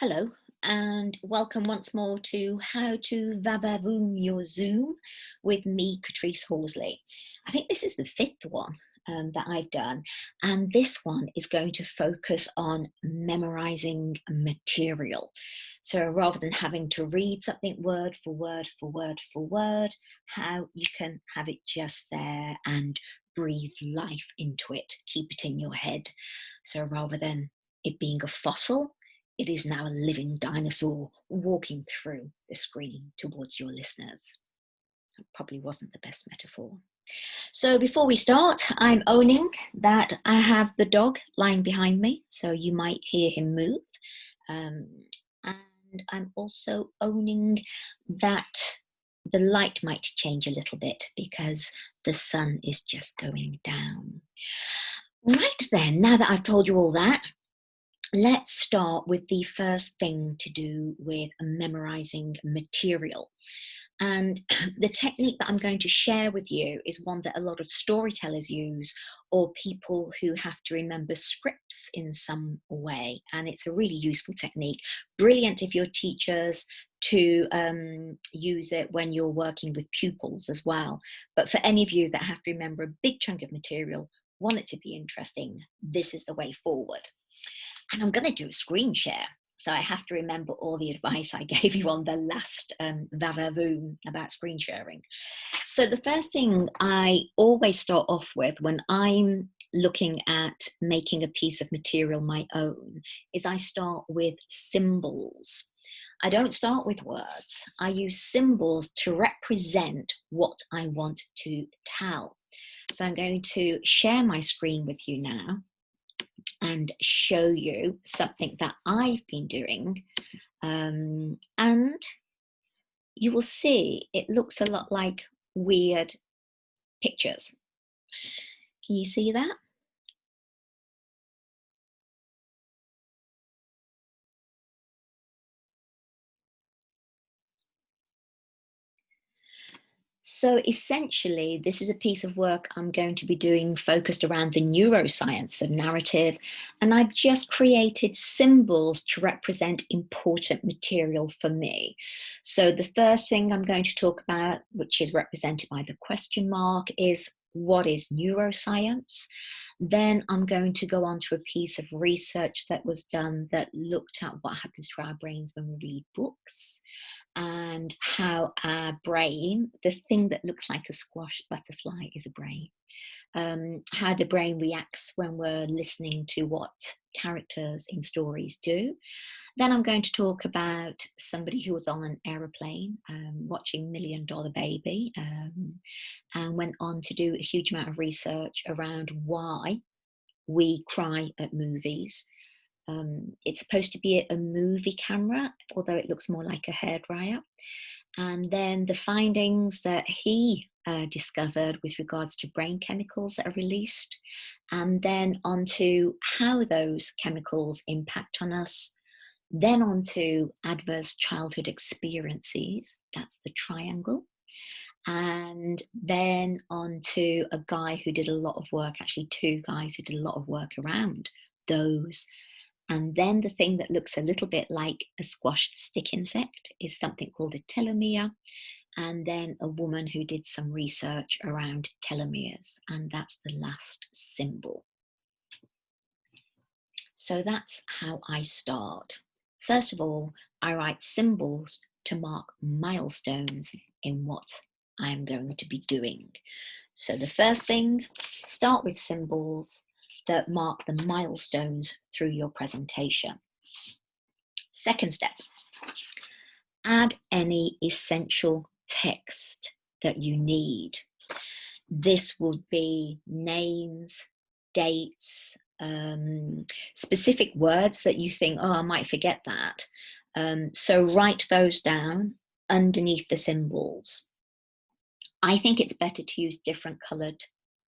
Hello, and welcome once more to How to VaVaVoom Your Zoom with me, Catrice Horsley. I think this is the fifth one that I've done, and this one is going to focus on memorizing material. So rather than having to read something word for word for word for word, how you can have it just there and breathe life into it, keep it in your head. So rather than it being a fossil, it is now a living dinosaur walking through the screen towards your listeners. That probably wasn't the best metaphor. So before we start, I'm owning that I have the dog lying behind me, so you might hear him move. And I'm also owning that the light might change a little bit because the sun is just going down. Right then, now that I've told you all that, let's start with the first thing to do with memorizing material. And the technique that I'm going to share with you is one that a lot of storytellers use, or people who have to remember scripts in some way. And it's a really useful technique. Brilliant if you're teachers to use it when you're working with pupils as well. But for any of you that have to remember a big chunk of material, want it to be interesting, this is the way forward. And I'm going to do a screen share. So I have to remember all the advice I gave you on the last VaVaVoom about screen sharing. So the first thing I always start off with when I'm looking at making a piece of material my own is I start with symbols. I don't start with words. I use symbols to represent what I want to tell. So I'm going to share my screen with you now and show you something that I've been doing. And you will see it looks a lot like weird pictures. Can you see that? So essentially, this is a piece of work I'm going to be doing focused around the neuroscience of narrative. And I've just created symbols to represent important material for me. So the first thing I'm going to talk about, which is represented by the question mark, is what is neuroscience? Then I'm going to go on to a piece of research that was done that looked at what happens to our brains when we read books, and how our brain, the thing that looks like a squash butterfly is a brain, how the brain reacts when we're listening to what characters in stories do. Then I'm going to talk about somebody who was on an aeroplane watching $1 Million Baby, and went on to do a huge amount of research around why we cry at movies. It's supposed to be a movie camera, although it looks more like a hairdryer. And then the findings that he discovered with regards to brain chemicals that are released, and then onto how those chemicals impact on us, then onto adverse childhood experiences, that's the triangle, and then onto a guy who did a lot of work, actually two guys who did a lot of work around those. And then the thing that looks a little bit like a squashed stick insect is something called a telomere. And then a woman who did some research around telomeres. And that's the last symbol. So that's how I start. First of all, I write symbols to mark milestones in what I'm going to be doing. So the first thing, start with symbols that mark the milestones through your presentation. Second step, add any essential text that you need. This will be names, dates, specific words that you think, oh, I might forget that. So write those down underneath the symbols. I think it's better to use different colored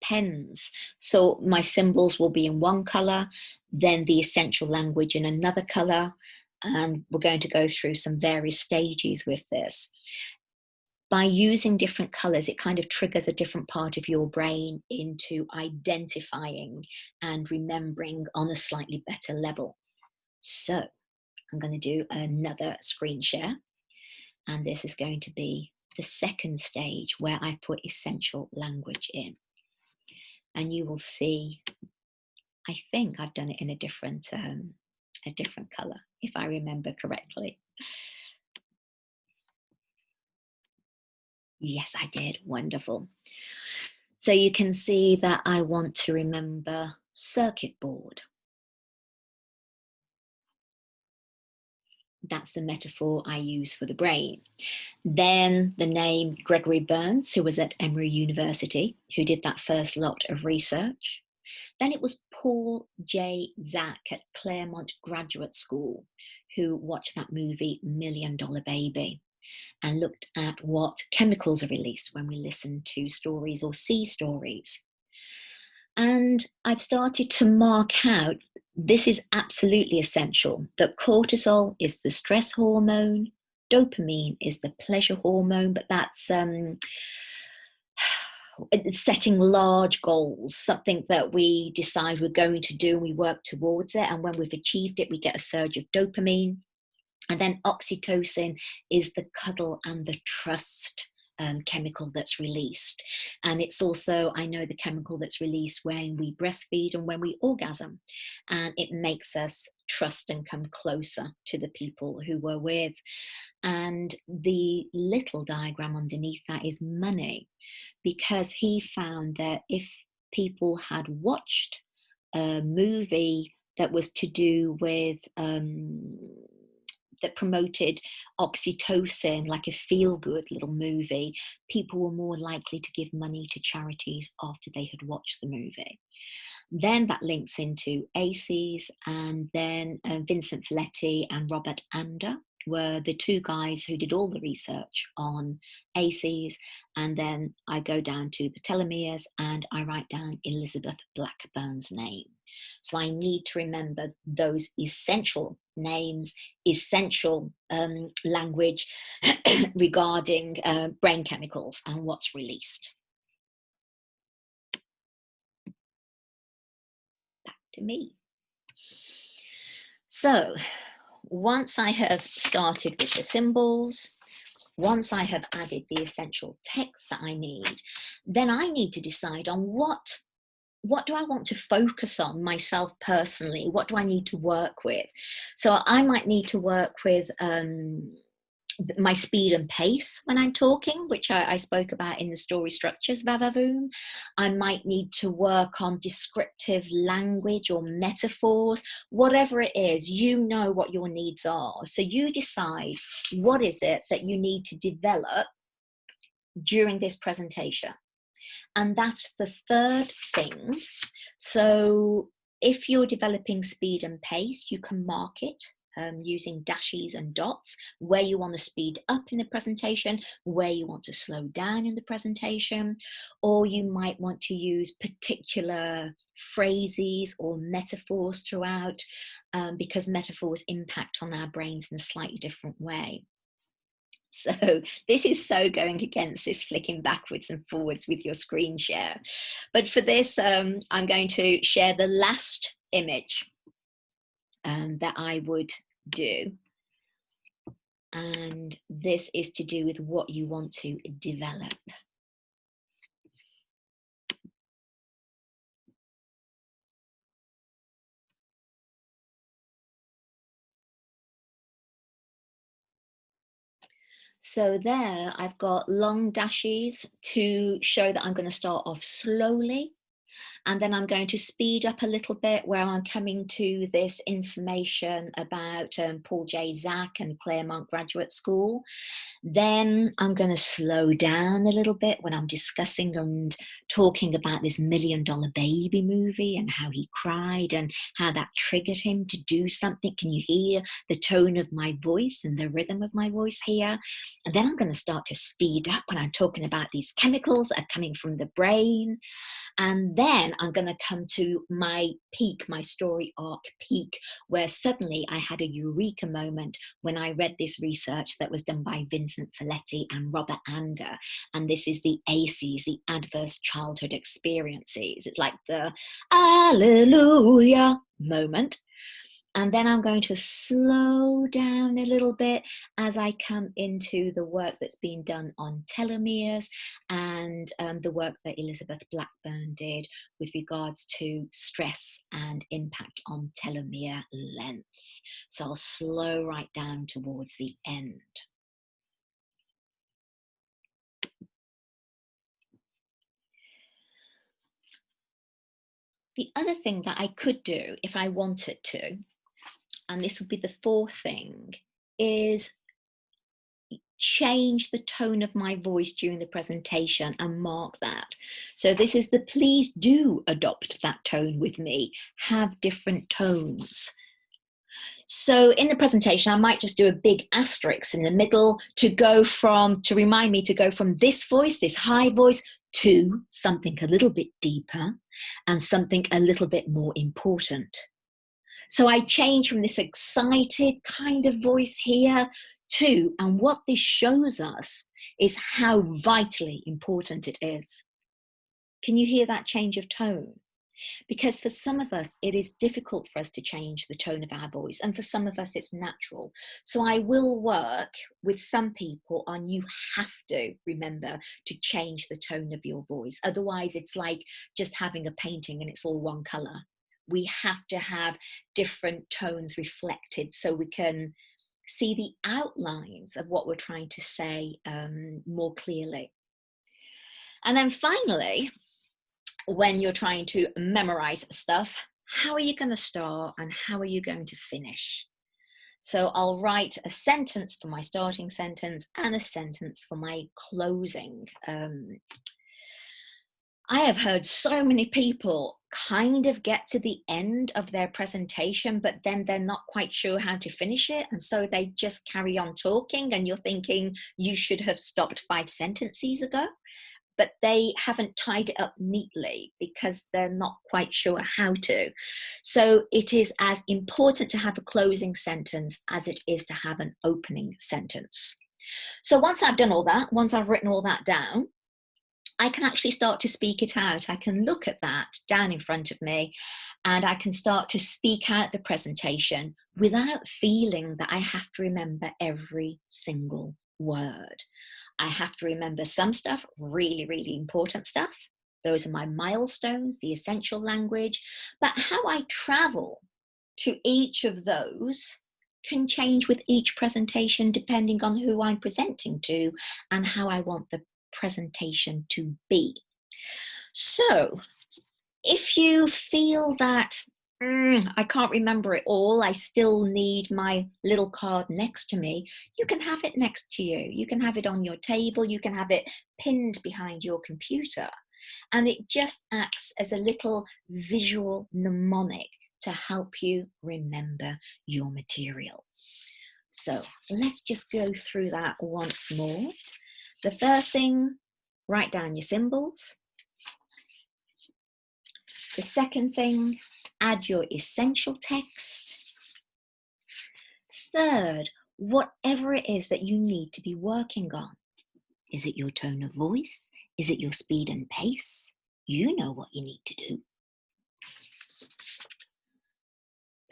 pens. So my symbols will be in one color, then the essential language in another color, and we're going to go through some various stages with this. By using different colors, it kind of triggers a different part of your brain into identifying and remembering on a slightly better level. So I'm going to do another screen share, and this is going to be the second stage where I put essential language in. And you will see, I think I've done it in a different color, if I remember correctly. Yes, I did. Wonderful. So you can see that I want to remember circuit board. That's the metaphor I use for the brain. Then the name Gregory Burns, who was at Emory University, who did that first lot of research. Then it was Paul J. Zak at Claremont Graduate School, who watched that movie Million Dollar Baby and looked at what chemicals are released when we listen to stories or see stories. And I've started to mark out, this is absolutely essential, that cortisol is the stress hormone, dopamine is the pleasure hormone, but that's setting large goals, something that we decide we're going to do and we work towards it. And when we've achieved it, we get a surge of dopamine. And then oxytocin is the cuddle and the trust chemical that's released. And it's also, I know, the chemical that's released when we breastfeed and when we orgasm. And it makes us trust and come closer to the people who we're with. And the little diagram underneath that is money, because he found that if people had watched a movie that was to do with that promoted oxytocin, like a feel-good little movie, people were more likely to give money to charities after they had watched the movie. Then that links into ACEs, and then Vincent Folletti and Robert Ander were the two guys who did all the research on ACEs. And then I go down to the telomeres and I write down Elizabeth Blackburn's name. So I need to remember those essential names, essential language regarding brain chemicals and what's released. Back to me. So once I have started with the symbols, once I have added the essential text that I need, then I need to decide on what do I want to focus on myself personally? What do I need to work with? So I might need to work with my speed and pace when I'm talking, which I spoke about in the story structures VaVaVoom. I might need to work on descriptive language or metaphors, whatever it is, you know what your needs are. So you decide what is it that you need to develop during this presentation. And that's the third thing. So if you're developing speed and pace, you can mark it using dashes and dots, where you want to speed up in the presentation, where you want to slow down in the presentation, or you might want to use particular phrases or metaphors throughout, because metaphors impact on our brains in a slightly different way. So this is so going against this flicking backwards and forwards with your screen share. But for this, I'm going to share the last image that I would do. And this is to do with what you want to develop. So there I've got long dashes to show that I'm going to start off slowly. And then I'm going to speed up a little bit where I'm coming to this information about Paul J. Zak and Claremont Graduate School. Then I'm going to slow down a little bit when I'm discussing and talking about this Million Dollar Baby movie and how he cried and how that triggered him to do something. Can you hear the tone of my voice and the rhythm of my voice here? And then I'm going to start to speed up when I'm talking about these chemicals that are coming from the brain. And then I'm going to come to my peak, my story arc peak, where suddenly I had a eureka moment when I read this research that was done by Vincent Folletti and Robert Ander. And this is the ACEs, the adverse childhood experiences. It's like the Alleluia moment. And then I'm going to slow down a little bit as I come into the work that's been done on telomeres and the work that Elizabeth Blackburn did with regards to stress and impact on telomere length. So I'll slow right down towards the end. The other thing that I could do if I wanted to, and this would be the fourth thing, is change the tone of my voice during the presentation and mark that. So this is the please do adopt that tone with me, have different tones. So in the presentation, I might just do a big asterisk in the middle to remind me to go from this voice, this high voice, to something a little bit deeper and something a little bit more important. So I change from this excited kind of voice here to, and what this shows us is how vitally important it is. Can you hear that change of tone? Because for some of us, it is difficult for us to change the tone of our voice. And for some of us, it's natural. So I will work with some people on, you have to remember to change the tone of your voice. Otherwise, it's like just having a painting and it's all one color. We have to have different tones reflected so we can see the outlines of what we're trying to say more clearly. And then finally, when you're trying to memorize stuff, how are you going to start and how are you going to finish? So I'll write a sentence for my starting sentence and a sentence for my closing. I have heard so many people kind of get to the end of their presentation, but then they're not quite sure how to finish it. And so they just carry on talking and you're thinking you should have stopped 5 sentences ago, but they haven't tied it up neatly because they're not quite sure how to. So it is as important to have a closing sentence as it is to have an opening sentence. So once I've done all that, once I've written all that down, I can actually start to speak it out. I can look at that down in front of me and I can start to speak out the presentation without feeling that I have to remember every single word. I have to remember some stuff, really, really important stuff. Those are my milestones, the essential language. But how I travel to each of those can change with each presentation depending on who I'm presenting to and how I want the presentation to be. So if you feel that I can't remember it all, I still need my little card next to me, you can have it next to you. You can have it on your table, you can have it pinned behind your computer, and it just acts as a little visual mnemonic to help you remember your material. So let's just go through that once more. The first thing, write down your symbols. The second thing, add your essential text. Third, whatever it is that you need to be working on. Is it your tone of voice? Is it your speed and pace? You know what you need to do.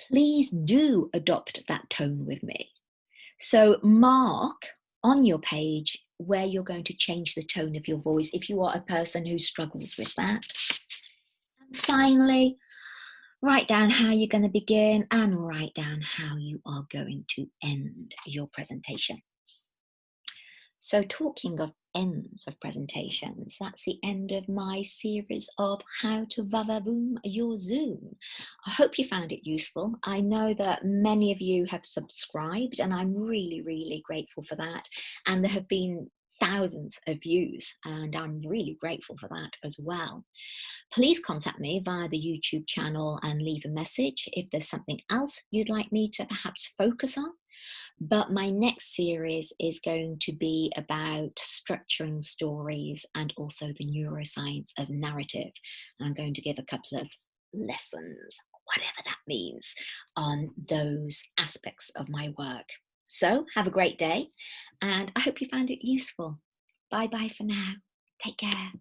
Please do adopt that tone with me. So mark on your page where you're going to change the tone of your voice if you are a person who struggles with that. And finally, write down how you're going to begin and write down how you are going to end your presentation. So talking of ends of presentations, that's the end of my series of how to VaVaVoom your Zoom. I hope you found it useful. I know that many of you have subscribed and I'm really, really grateful for that. And there have been thousands of views and I'm really grateful for that as well. Please contact me via the YouTube channel and leave a message if there's something else you'd like me to perhaps focus on. But my next series is going to be about structuring stories and also the neuroscience of narrative. And I'm going to give a couple of lessons, whatever that means, on those aspects of my work. So have a great day and I hope you found it useful. Bye bye for now. Take care.